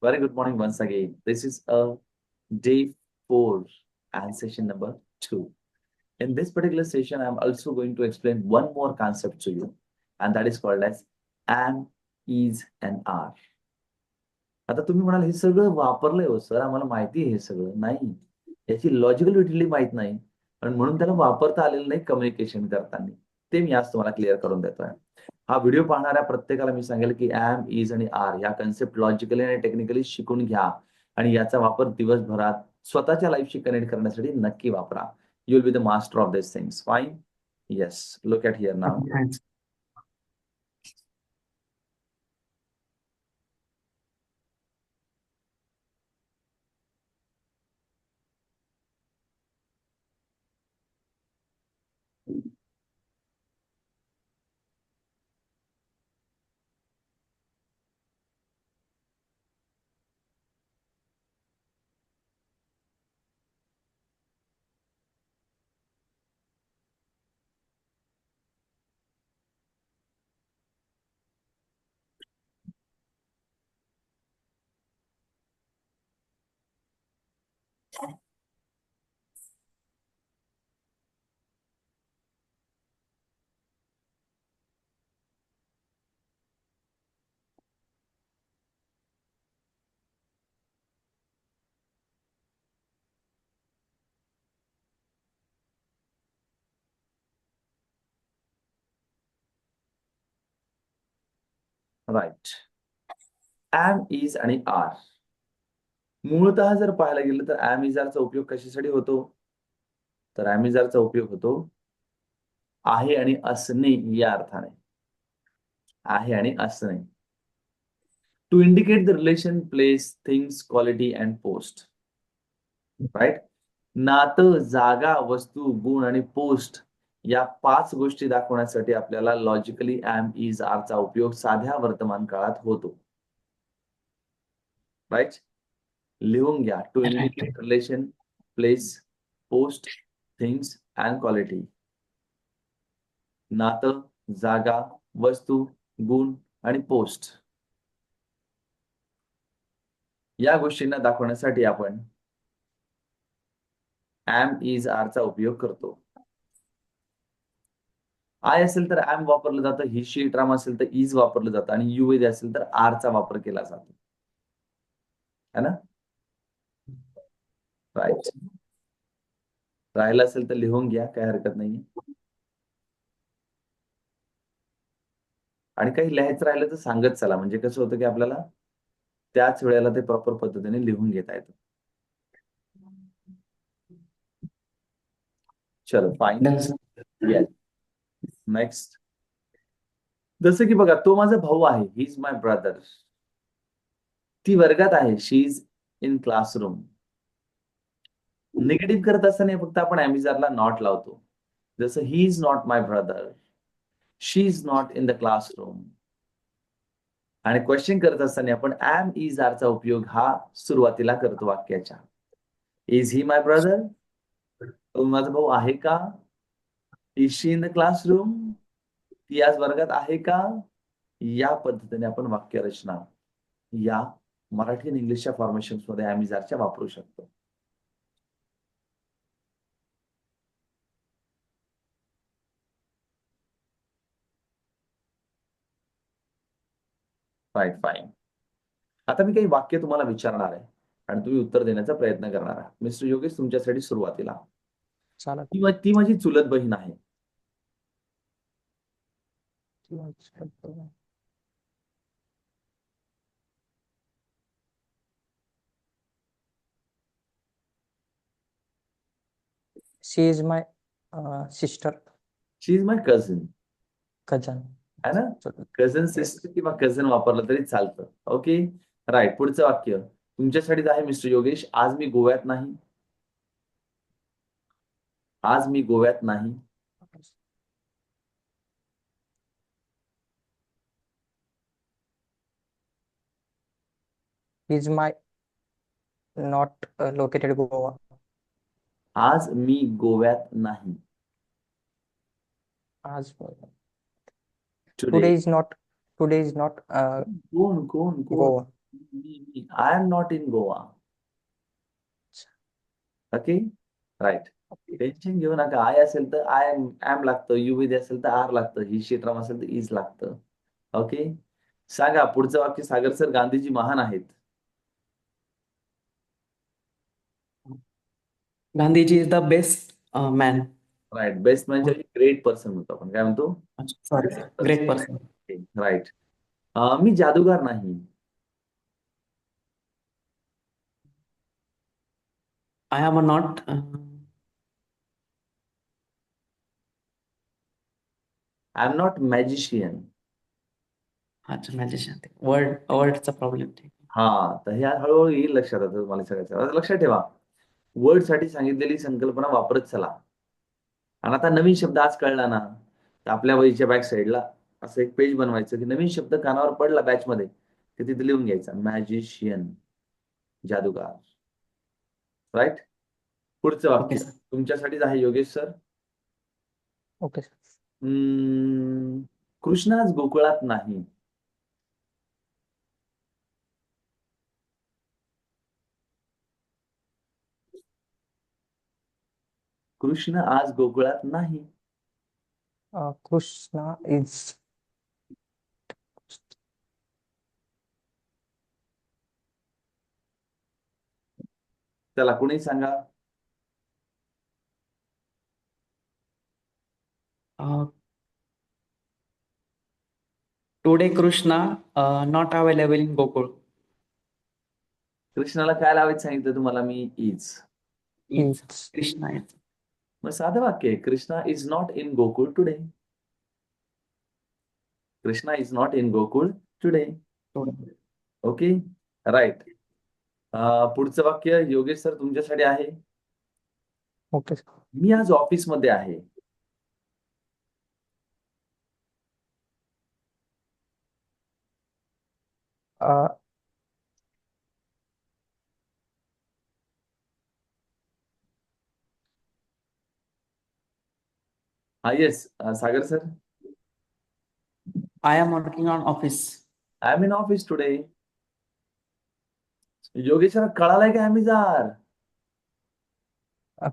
Very good morning once again. This is a day 4 and session number 2. In this particular session, I'm also going to explain one more concept to you, and that is called as am, is, and are. आता तुम्ही म्हणाल हे सगळं वापरलंय हो sir, आम्हाला माहिती आहे हे सगळं. नाही, याची लॉजिकल युटिलिटी माहित नाही, पण म्हणून त्याला वापरता आलेलं नाही कम्युनिकेशन करताना. ते मी आज तुम्हाला क्लिअर करून देतोय. हा व्हिडिओ पाहणाऱ्या प्रत्येकाला मी सांगेल की एम, इज आणि आर या कन्सेप्ट लॉजिकली आणि टेक्निकली शिकून घ्या आणि याचा वापर दिवसभरात स्वतःच्या लाईफशी कनेक्ट करण्यासाठी नक्की वापरा. You will be the master of this things. Fine. Yes, look at here now. Right. Am, is आणि आर. मूळतः जर पाहायला गेलं तर एम, इज, आरचा उपयोग कशासाठी होतो? तर एम, इज, आरचा उपयोग होतो आहे आणि असणे या अर्थाने. आहे आणि असणे. To indicate the relation, place, things, quality and post. Right. नातं, जागा, वस्तू, गुण आणि पोस्ट या 5 गोष्टी दाखवण्यासाठी आपल्याला लॉजिकली एम, इज, आरचा उपयोग साध्या वर्तमान काळात होतो. राईट. लिहून घ्या. To indicate relation, place, post, things and quality. नातं, जागा, वस्तू, गुण आणि पोस्ट या गोष्टींना दाखवण्यासाठी आपण एम, इज, आरचा उपयोग करतो. आय असेल तर एम वापरलं जातं, ही, शी, इट, राम असेल तर इज वापरलं जातं आणि यू, इज असेल तर आरचा वापर केला जातो. है ना? राईट. राहिलं असेल तर लिहून घ्या, काही हरकत नाहीये. आणि काही लिहायचं राहिलं तर सांगत चला, म्हणजे कसं होतं की आपल्याला त्याच वेळेला ते प्रॉपर पद्धतीने लिहून घेता येतं. चलो फाईन. येस. नेक्स्ट. जसं की बघा, तो माझा भाऊ आहे, ही इज माय ब्रदर. ती वर्गात आहे, she is in classroom. Negative करत असताना फक्त आपण एमिजारला नॉट लावतो. जसं he is not my brother, she is not in the classroom. आणि क्वेश्चन करत असताना आपण एम, इज, आरचा उपयोग हा सुरुवातीला करतो वाक्याच्या. Is he my brother? तो माझा भाऊ आहे का? Is she in the classroom? ती आज वर्गात आहे का? या पद्धतीने आपण वाक्यरचना या मराठी आणि इंग्लिशच्या फॉर्मेशन्स मध्ये एम, इज, आरच्या वापरू शकतो. Fine fine. आता मी काही वाक्य तुम्हाला विचारणार आहे आणि तुम्ही उत्तर देण्याचा प्रयत्न करणार आहात. मिस्टर योगेश, तुमच्यासाठी सुरुवातीला, ती माझी चुलत बहीण आहे. She is my sister, she is my कझन. cousin. है ना? कझन सिस्टर किंवा कझन वापरलं तरी चालतं. ओके. राईट. पुढचं वाक्य तुमच्यासाठीच आहे मिस्टर योगेश. आज मी गोव्यात नाही. आज मी गोव्यात नाही. Is my not located Goa. आज मी गोव्यात नाही. As today. today is not कोण कोण कोण? Goa. I am not in Goa. Okay, right. Tension घेऊ नका. आय असेल तर आय एम एम लागतं, यू विधी असेल तर आर लागतं, ही शीतराम असेल तर इज लागतं. ओके, सांगा पुढचं वाक्य. सागर सर, गांधीजी महान आहेत. Gandhiji is the best man. Right. Best म्हणजे ग्रेट पर्सन म्हणतो आपण. काय म्हणतो? Sorry, great person. राईट. मी जादूगार नाही. I am not. I am not magician. अच्छा, magician. Wordचा प्रॉब्लेम. हा, तर ह्या हळूहळू येईल लक्षात. आता तुम्हाला सगळ्याचं आता लक्षात ठेवा, वर्ड साठी सांगितलेली संकल्पना वापरत चला. आणि आता नवीन शब्द आज कळला ना, तर आपल्या वहीच्या बॅक साईडला असं एक पेज बनवायचं की नवीन शब्द कानावर पडला बॅच मध्ये की तिथे लिहून घ्यायचा, मॅजिशियन, जादूगार. राईट. पुढचं वाक्य Okay, sir. तुमच्यासाठीच आहे Yogesh sir. Okay sir. Krishna आज गोकुळात नाही. कृष्ण आज गोकुळात नाही. कृष्णा इज चला कुणी सांगा. Today Krishna not available in Gokul. कृष्णाला काय लावायचं सांगितलं तुम्हाला मी? Is. Is is Krishna is. मग साधं वाक्य आहे, Krishna is not in Gokul today. Krishna is not in Gokul today. Today. Okay, right. पुढचं वाक्य योगेश सर तुमच्यासाठी आहे. Okay sir. मी आज ऑफिसमध्ये आहे. हा, yes. Sagar sir, I am working on office. I am in office today. Yogesh sir कळालाय का जार?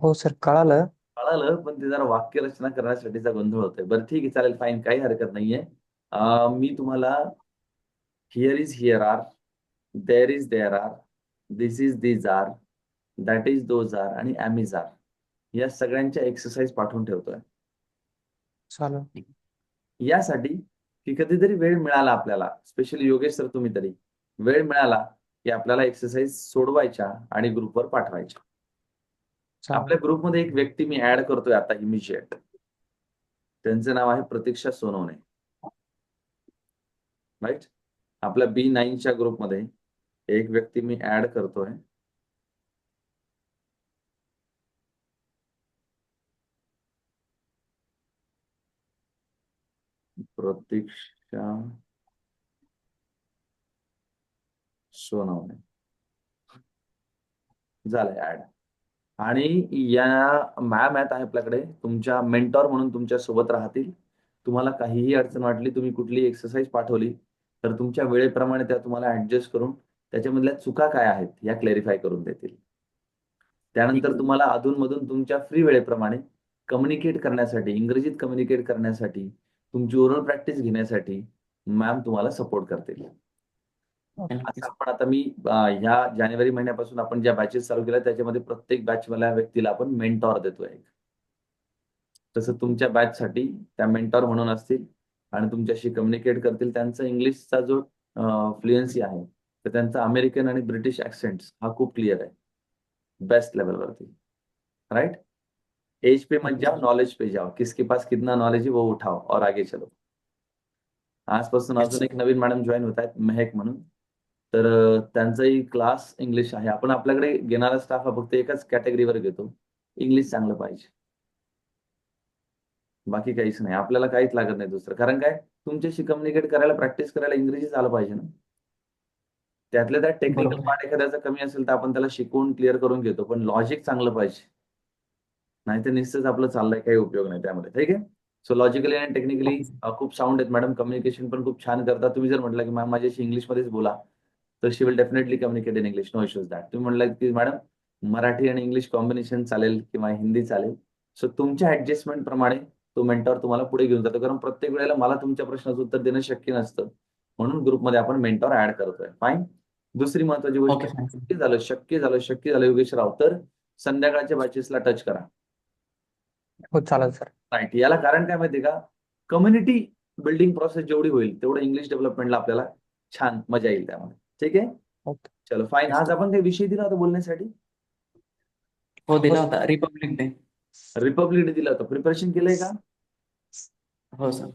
हो सर, कळालं. कळालं, पण ते जरा वाक्य रचना करण्यासाठीचा गोंधळ होतोय. बरं ठीक आहे, चालेल, फाईन, काही हरकत नाहीये. मी तुम्हाला here is here are, there is there are, this is this are, that is those are आणि ॲम इज आर या सगळ्यांच्या एक्सरसाइज पाठवून ठेवतोय चालेल. यासाठी की कधीतरी वेळ मिळाला आपल्याला, स्पेशली योगेश सर तुम्ही तरी वेळ मिळाला की आपल्याला एक्सरसाइज सोडवायच्या आणि ग्रुपवर पाठवायच्या. आपल्या चालेल. ग्रुपमध्ये एक व्यक्ती मी ऍड करतोय आता इमिजिएट. त्यांचं नाव आहे प्रतीक्षा सोनवणे. राईट. आपल्या B9च्या ग्रुपमध्ये एक व्यक्ती मी ऍड करतोय. प्रतीक्षा सोनवणे झालंय ऍड. आणि या मॅम आहेत आपल्याकडे तुमच्या मेंटॉर म्हणून तुमच्या सोबत राहतील. तुम्हाला काहीही अडचण वाटली, तुम्ही कुठली एक्सरसाइज पाठवली तर तुमच्या वेळेप्रमाणे त्या तुम्हाला ऍडजस्ट करून त्याच्यामधल्या चुका काय आहेत या क्लॅरिफाय करून देतील. त्यानंतर तुम्हाला अधूनमधून तुमच्या फ्री वेळेप्रमाणे कम्युनिकेट करण्यासाठी, इंग्रजीत कम्युनिकेट करण्यासाठी, तुमची ओरल प्रॅक्टिस घेण्यासाठी मॅम तुम्हाला सपोर्ट करतील. असं आपण आता मी ह्या जानेवारी महिन्यापासून आपण ज्या बॅचेस चालू केल्या त्याच्यामध्ये प्रत्येक बॅचवाल्या व्यक्तीला आपण मेंटॉर देतोय. तसं तुमच्या बॅचसाठी त्या मेंटॉर म्हणून असतील आणि तुमच्याशी कम्युनिकेट करतील. त्यांचा इंग्लिशचा जो फ्लुएन्सी आहे तर त्यांचा अमेरिकन आणि ब्रिटिश ऍक्सेंट हा खूप क्लिअर आहे, बेस्ट लेवलवरती. राइट. एज पे मत जाओ, नॉलेज पे जाओ. किसके पास कितना नॉलेज है वो उठाओ और आगे चलो. आजपासून अजून एक नवीन मॅडम जॉईन होत आहेत, मेहक म्हणून. तर त्यांचाही क्लास इंग्लिश आहे. आपण आपल्याकडे घेणारा स्टाफ हा फक्त एकाच कॅटेगरीवर घेतो, इंग्लिश चांगलं पाहिजे. बाकी काहीच नाही, आपल्याला काहीच लागत नाही दुसरं. कारण काय, तुमच्याशी कम्युनिकेट करायला, प्रॅक्टिस करायला इंग्रजी आलं पाहिजे ना. त्यातल्या त्यात टेक्निकल बरोबर. पार्ट एखाद्याचा कमी असेल तर आपण त्याला शिकवून क्लिअर करून घेतो, पण लॉजिक चांगलं पाहिजे. नाहीतर निश्चितच आपलं चाललंय, काही उपयोग नाही त्यामध्ये. ठीक आहे. सो लॉजिकली आणि टेक्निकली खूप साऊंड आहेत मॅडम. कम्युनिकेशन पण खूप छान करतात. तुम्ही जर म्हटलं की मॅम माझ्याशी इंग्लिशमध्येच बोला तर she will definitely communicate in English, no issues that. तुम्ही म्हणलं की मॅडम मराठी आणि इंग्लिश कॉम्बिनेशन चालेल किंवा हिंदी चालेल. सो तुमच्या ऍडजस्टमेंट प्रमाणे तो मेंटॉर तुम्हाला पुढे घेऊन जातो, कारण प्रत्येक वेळेला मला तुमच्या प्रश्नाचं उत्तर देणं शक्य नसतं. म्हणून ग्रुपमध्ये आपण मेंटॉर ऍड करतोय. फाईन. दुसरी महत्वाची गोष्ट, Okay, fine. शक्य झालं योगेशराव तर संध्याकाळच्या बॅचेसला टच करा. हो चालेल सर. राईट. याला कारण काय माहितीये का, कम्युनिटी बिल्डिंग प्रोसेस जेवढी होईल तेवढं इंग्लिश डेव्हलपमेंटला आपल्याला छान मजा येईल त्यामध्ये. ठीक आहे. ओके. चलो फाईन. आज आपण काही विषय दिला होता बोलण्यासाठी? हो दिला होता रिपब्लिक डे. रिपब्लिक डे दिला होता. प्रिपरेशन केलंय का? हो सर.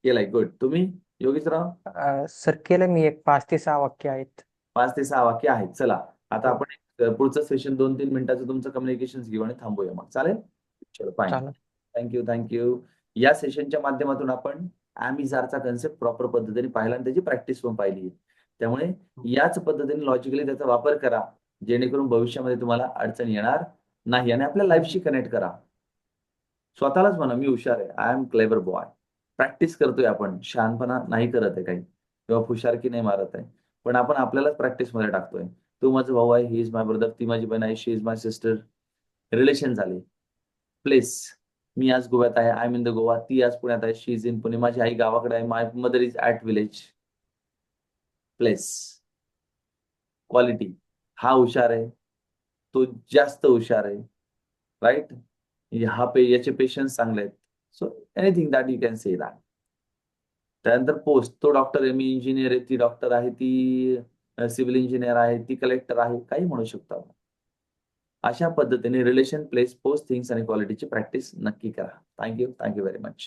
केलंय. गुड. तुम्ही योगेशराव? सर केलं मी, एक 5 ते 6 वाक्य आहेत. 5 ते 6 वाक्य आहेत. चला आता हो. आपण पुढचं सेशन 2-3 मिनिटाचं तुमचं कम्युनिकेशन घेऊ आणि थांबूया मग. चालेल? चलो फाईन. चालेल. थँक्यू. या सेशनच्या माध्यमातून आपण चा कन्सेप्ट प्रॉपर पद्धतीने पाहिला आणि त्याची प्रॅक्टिस पण पाहिली. त्यामुळे याच पद्धतीने लॉजिकली त्याचा वापर करा, जेणेकरून भविष्यामध्ये तुम्हाला अडचण येणार नाही आणि आपल्या लाईफशी कनेक्ट करा. स्वतःलाच म्हणा मी हुशार आहे, I am clever boy. Practice करतोय आपण, शहाणपणा नाही करत आहे काही किंवा हुशारकी नाही मारत आहे, पण आपण आपल्यालाच प्रॅक्टिसमध्ये टाकतोय. तू माझा भाऊ आहे, ही इज माय ब्रदर, ती माझी बहीण आहे, she is my sister. Relation झाले. प्लेस, मी आज गोव्यात आहे, I am in the Goa, ती आज पुण्यात आहे, शी इज इन पुणे, माझी आई गावाकडे आहे, my mother is at village. Place. Quality, हा हुशार आहे, तो जास्त हुशार आहे. राईट. याचे पेशन्स चांगले आहेत. So anything that you can say that. त्यानंतर पोस्ट, तो डॉक्टर आहे, मी इंजिनियर आहे, ती डॉक्टर आहे, ती सिव्हिल इंजिनियर आहे, ती कलेक्टर आहे, काही म्हणू शकतो आपण. अशा पद्धतीने रिलेशन, प्लेस, पोस्ट, थिंग्स आणि क्वालिटीची प्रॅक्टिस नक्की करा. Thank you very much.